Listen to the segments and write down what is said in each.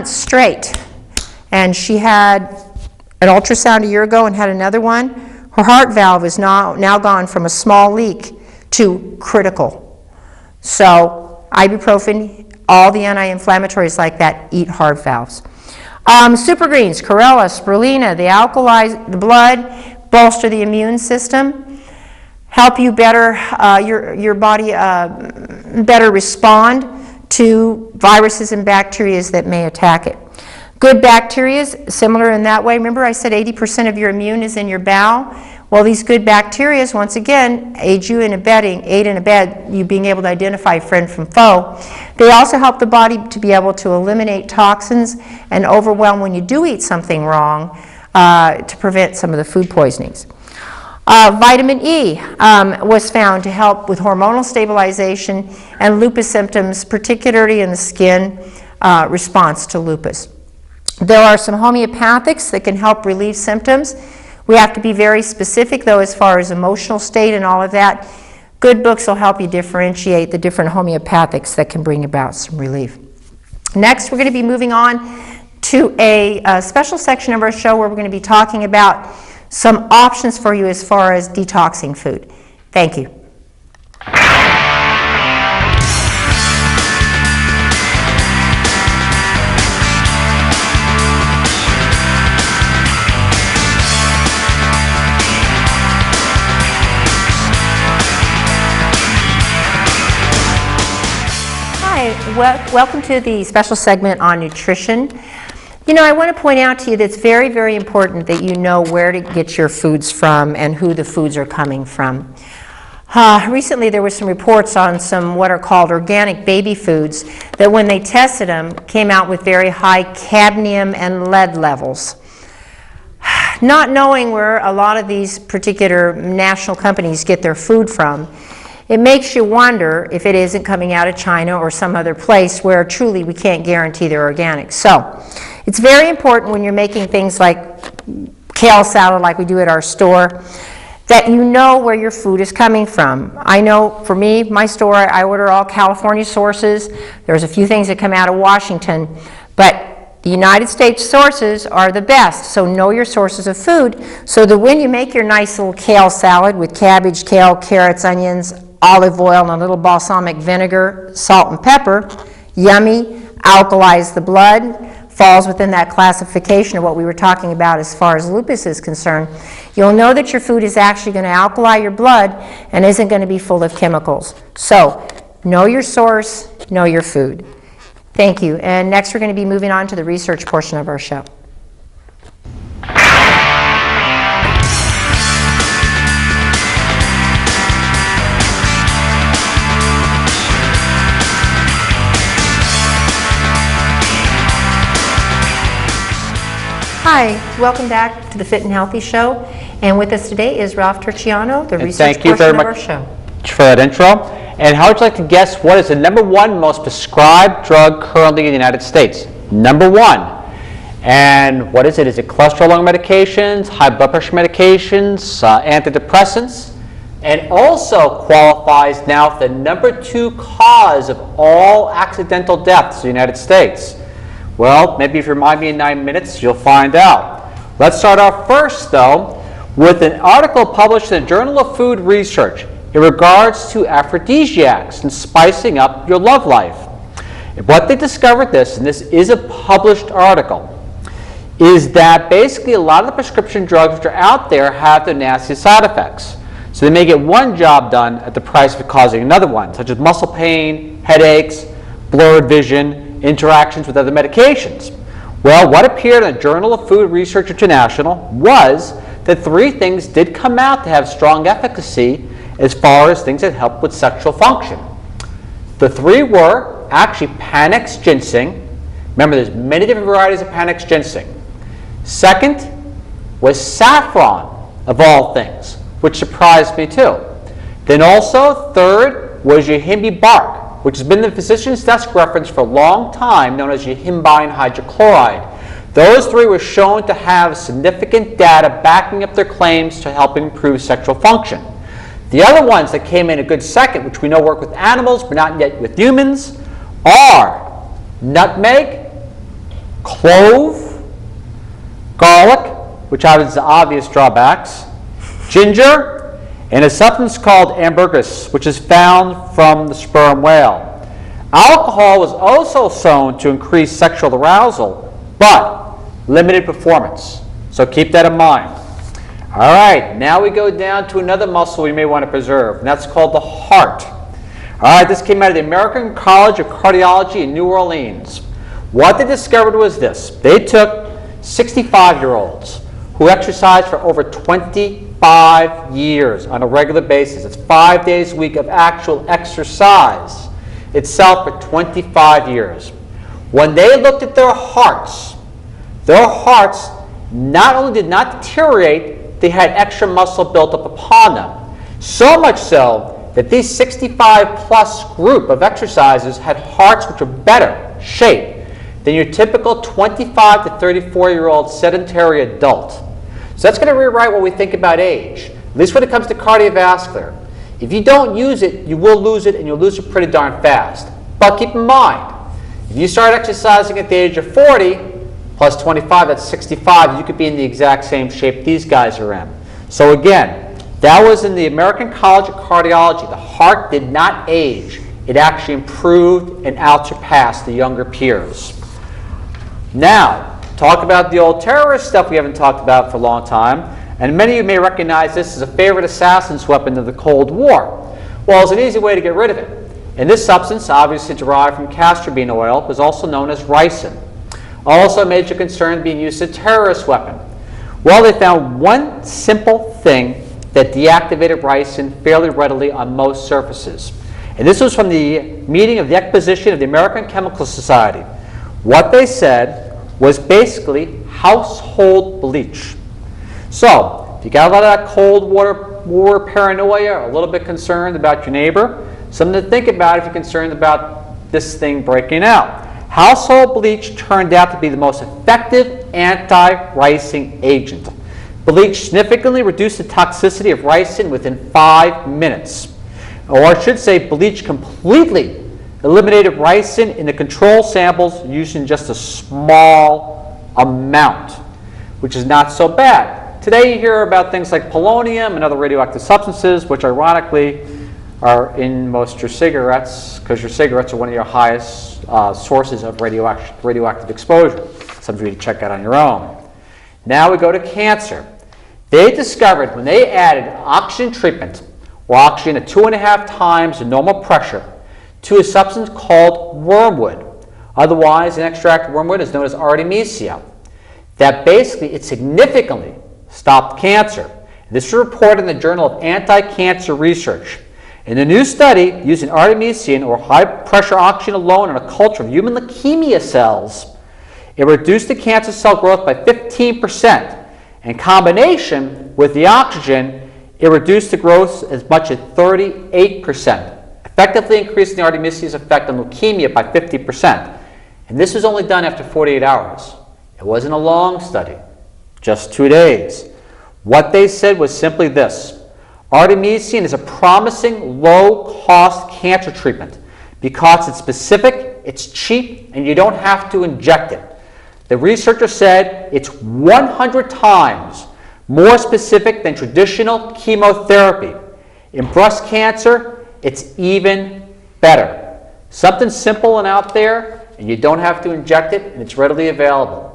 months straight, and she had an ultrasound a year ago and had another one. Her heart valve is now gone from a small leak to critical. So ibuprofen, all the anti-inflammatories like that eat heart valves. Super greens, chlorella, spirulina, they alkalize the blood, bolster the immune system, help you better, your body better respond to viruses and bacteria that may attack it. Good bacteria, similar in that way. Remember I said 80% of your immune is in your bowel? Well, these good bacteria, once again, aid in abet you being able to identify friend from foe. They also help the body to be able to eliminate toxins and overwhelm when you do eat something wrong to prevent some of the food poisonings. Vitamin E was found to help with hormonal stabilization and lupus symptoms, particularly in the skin response to lupus. There are some homeopathics that can help relieve symptoms. We have to be very specific, though, as far as emotional state and all of that. Good books will help you differentiate the different homeopathics that can bring about some relief. Next, we're going to be moving on to a special section of our show where we're going to be talking about some options for you as far as detoxing food. Thank you. Welcome to the special segment on nutrition. You know, I want to point out to you that it's very, very important that you know where to get your foods from and who the foods are coming from. Recently there were some reports on some what are called organic baby foods that when they tested them came out with very high cadmium and lead levels. Not knowing where a lot of these particular national companies get their food from, it makes you wonder if it isn't coming out of China or some other place where truly we can't guarantee they're organic. So it's very important when you're making things like kale salad like we do at our store that you know where your food is coming from. I know for me, my store, I order all California sources. There's a few things that come out of Washington, but the United States sources are the best, so know your sources of food so that when you make your nice little kale salad with cabbage, kale, carrots, onions, olive oil, and a little balsamic vinegar, salt and pepper, yummy, alkalize the blood, falls within that classification of what we were talking about as far as lupus is concerned, you'll know that your food is actually going to alkali your blood and isn't going to be full of chemicals. So, know your source, know your food. Thank you. And next we're going to be moving on to the research portion of our show. Hi, welcome back to the Fit and Healthy Show. And with us today is Ralph Turchiano, the research portion of our show. Thank you very much for that intro. And how would you like to guess what is the #1 most prescribed drug currently in the United States? #1. And what is it? Is it cholesterol-lowering medications, high blood pressure medications, antidepressants? And also qualifies now for the #2 cause of all accidental deaths in the United States. Well, maybe if you remind me in 9 minutes, you'll find out. Let's start off first, though, with an article published in the Journal of Food Research in regards to aphrodisiacs and spicing up your love life. What they discovered this, and this is a published article, is that basically a lot of the prescription drugs which are out there have their nasty side effects. So they may get one job done at the price of causing another one, such as muscle pain, headaches, blurred vision, interactions with other medications. Well, what appeared in the Journal of Food Research International was that 3 things did come out to have strong efficacy as far as things that help with sexual function. The 3 were actually Panax ginseng. Remember, there's many different varieties of Panax ginseng. Second was saffron, of all things, which surprised me too. Then also, third was yohimbe bark, which has been the physician's desk reference for a long time, known as yohimbine hydrochloride. Those 3 were shown to have significant data backing up their claims to help improve sexual function. The other ones that came in a good second, which we know work with animals but not yet with humans, are nutmeg, clove, garlic, which has the obvious drawbacks, ginger, and a substance called ambergris, which is found from the sperm whale. Alcohol was also shown to increase sexual arousal, but limited performance. So keep that in mind. All right, now we go down to another muscle we may want to preserve, and that's called the heart. All right, this came out of the American College of Cardiology in New Orleans. What they discovered was this. They took 65-year-olds who exercised for over 25 years on a regular basis. It's 5 days a week of actual exercise itself for 25 years. When they looked at their hearts not only did not deteriorate, they had extra muscle built up upon them. So much so that these 65-plus group of exercises had hearts which were better shape than your typical 25 to 34-year-old sedentary adult. So that's going to rewrite what we think about age, at least when it comes to cardiovascular. If you don't use it, you will lose it, and you'll lose it pretty darn fast. But keep in mind, if you start exercising at the age of 40, plus 25, that's 65, you could be in the exact same shape these guys are in. So again, that was in the American College of Cardiology. The heart did not age. It actually improved and outsurpassed the younger peers. Now, talk about the old terrorist stuff we haven't talked about for a long time. And many of you may recognize this as a favorite assassin's weapon of the Cold War. Well, it's an easy way to get rid of it. And this substance, obviously derived from castor bean oil, was also known as ricin. Also a major concern being used as a terrorist weapon. Well, they found one simple thing that deactivated ricin fairly readily on most surfaces. And this was from the meeting of the Exposition of the American Chemical Society. What they said was basically household bleach. So, if you got a lot of that Cold War paranoia, or a little bit concerned about your neighbor, something to think about if you're concerned about this thing breaking out. Household bleach turned out to be the most effective anti-ricin agent. Bleach significantly reduced the toxicity of ricin within 5 minutes. Or I should say, bleach completely eliminated ricin in the control samples using just a small amount, which is not so bad. Today you hear about things like polonium and other radioactive substances, which ironically are in most of your cigarettes, because your cigarettes are one of your highest sources of radioactive exposure. Something you need to check out on your own. Now we go to cancer. They discovered when they added oxygen treatment, or oxygen at 2.5 times the normal pressure, to a substance called wormwood. Otherwise, an extract of wormwood is known as artemisia. That basically it significantly stopped cancer. This was reported in the Journal of Anti-Cancer Research. In a new study using artemisinin or high-pressure oxygen alone in a culture of human leukemia cells, it reduced the cancer cell growth by 15%. In combination with the oxygen, it reduced the growth as much as 38%, effectively increasing the artemisinine's effect on leukemia by 50%. And this was only done after 48 hours. It wasn't a long study, just 2 days. What they said was simply this: artemisinin is a promising low-cost cancer treatment because it's specific, it's cheap, and you don't have to inject it. The researcher said it's 100 times more specific than traditional chemotherapy. In breast cancer, it's even better. Something simple and out there, and you don't have to inject it, and it's readily available.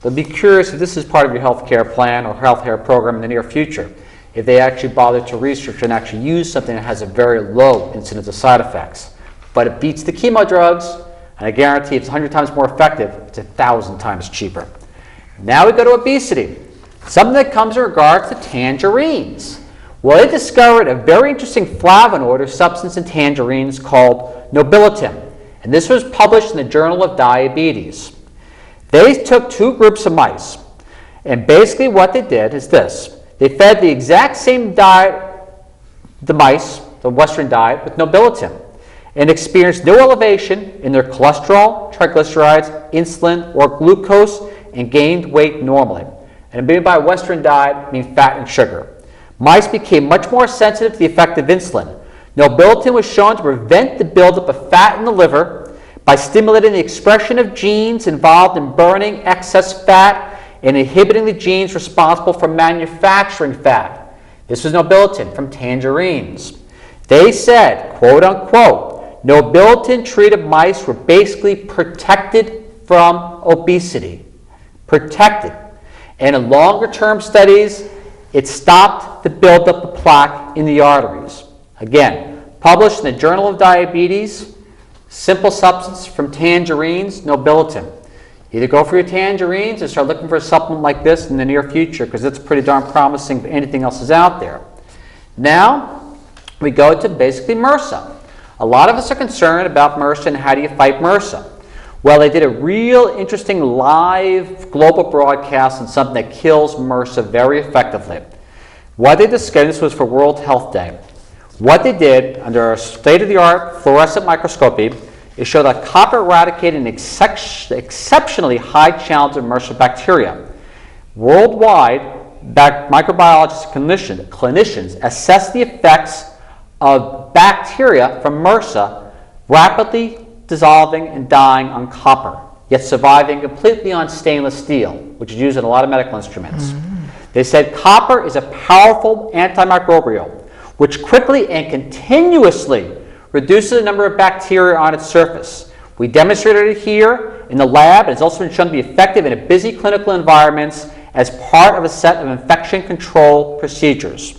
But be curious if this is part of your healthcare plan or healthcare program in the near future, if they actually bother to research and actually use something that has a very low incidence of side effects. But it beats the chemo drugs, and I guarantee if it's 100 times more effective, it's 1,000 times cheaper. Now we go to obesity, something that comes in regards to tangerines. Well, they discovered a very interesting flavonoid or substance in tangerines called nobiletin, and this was published in the Journal of Diabetes. They took 2 groups of mice, and basically what they did is this. They fed the exact same diet, the mice, the Western diet, with nobiletin, and experienced no elevation in their cholesterol, triglycerides, insulin, or glucose, and gained weight normally. And being by Western diet, I mean fat and sugar. Mice became much more sensitive to the effect of insulin. Nobiletin was shown to prevent the buildup of fat in the liver by stimulating the expression of genes involved in burning excess fat and inhibiting the genes responsible for manufacturing fat. This was nobilitin from tangerines. They said, quote unquote, nobilitin-treated mice were basically protected from obesity. Protected. And in longer-term studies, it stopped the buildup of plaque in the arteries. Again, published in the Journal of Diabetes, simple substance from tangerines, nobilitin. Either go for your tangerines or start looking for a supplement like this in the near future, because it's pretty darn promising if anything else is out there. Now, we go to basically MRSA. A lot of us are concerned about MRSA and how do you fight MRSA. Well, they did a real interesting live global broadcast on something that kills MRSA very effectively. What they discovered, this was for World Health Day, what they did under a state-of-the-art fluorescent microscopy is show that copper eradicated an exceptionally high challenge of MRSA bacteria. Worldwide, microbiologists and clinicians assess the effects of bacteria from MRSA rapidly dissolving and dying on copper, yet surviving completely on stainless steel, which is used in a lot of medical instruments. They said copper is a powerful antimicrobial, which quickly and continuously reduces the number of bacteria on its surface. We demonstrated it here in the lab, and it's also been shown to be effective in a busy clinical environments as part of a set of infection control procedures.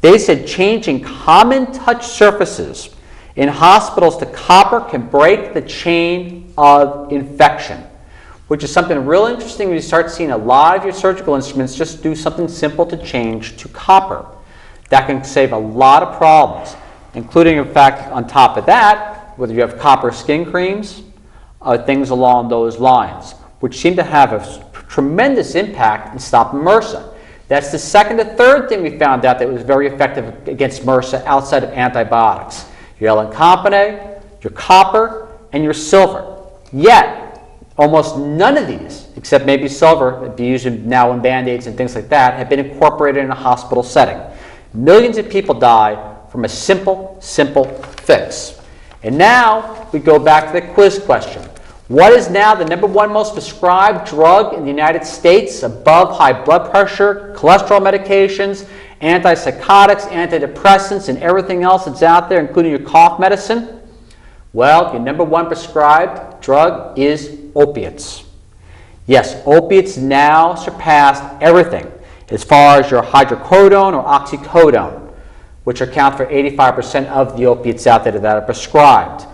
They said changing common touch surfaces in hospitals to copper can break the chain of infection, which is something real interesting when you start seeing a lot of your surgical instruments just do something simple to change to copper. That can save a lot of problems, including, in fact, on top of that, whether you have copper skin creams, things along those lines, which seem to have a tremendous impact in stopping MRSA. That's the second or third thing we found out that was very effective against MRSA outside of antibiotics. Your L-Incompetent, your copper, and your silver. Yet, almost none of these, except maybe silver, that'd be used now in Band-Aids and things like that, have been incorporated in a hospital setting. Millions of people die from a simple fix. And now we go back to the quiz question. What is now the #1 most prescribed drug in the United States above high blood pressure, cholesterol medications, antipsychotics, antidepressants, and everything else that's out there, including your cough medicine? Well, your #1 prescribed drug is opiates. Yes, opiates now surpass everything as far as your hydrocodone or oxycodone, which account for 85% of the opiates out there that are prescribed.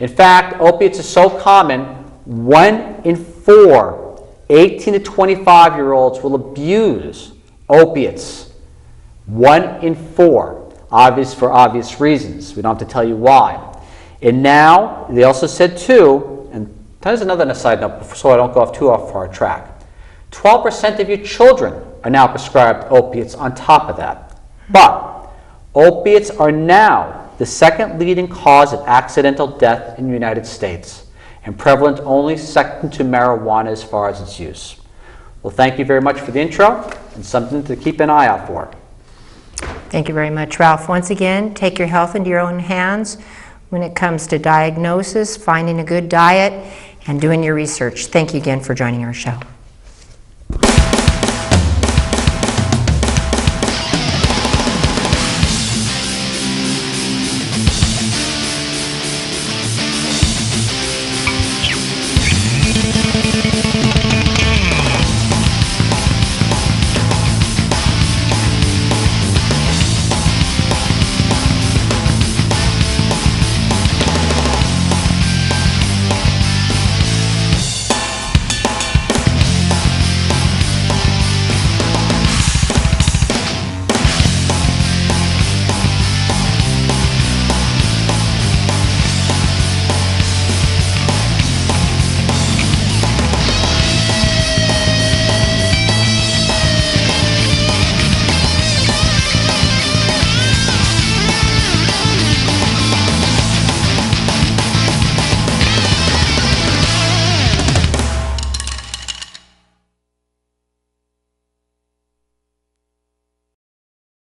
In fact, opiates are so common, 1 in 4 18 to 25-year-olds will abuse opiates. 1 in 4, for obvious reasons. We don't have to tell you why. And now, they also said too, and there's another side note so I don't go off too far track, 12% of your children are now prescribed opiates on top of that. But opiates are now the second leading cause of accidental death in the United States, and prevalent only second to marijuana as far as its use. Well, thank you very much for the intro, and something to keep an eye out for. Thank you very much, Ralph. Once again, take your health into your own hands when it comes to diagnosis, finding a good diet, and doing your research. Thank you again for joining our show.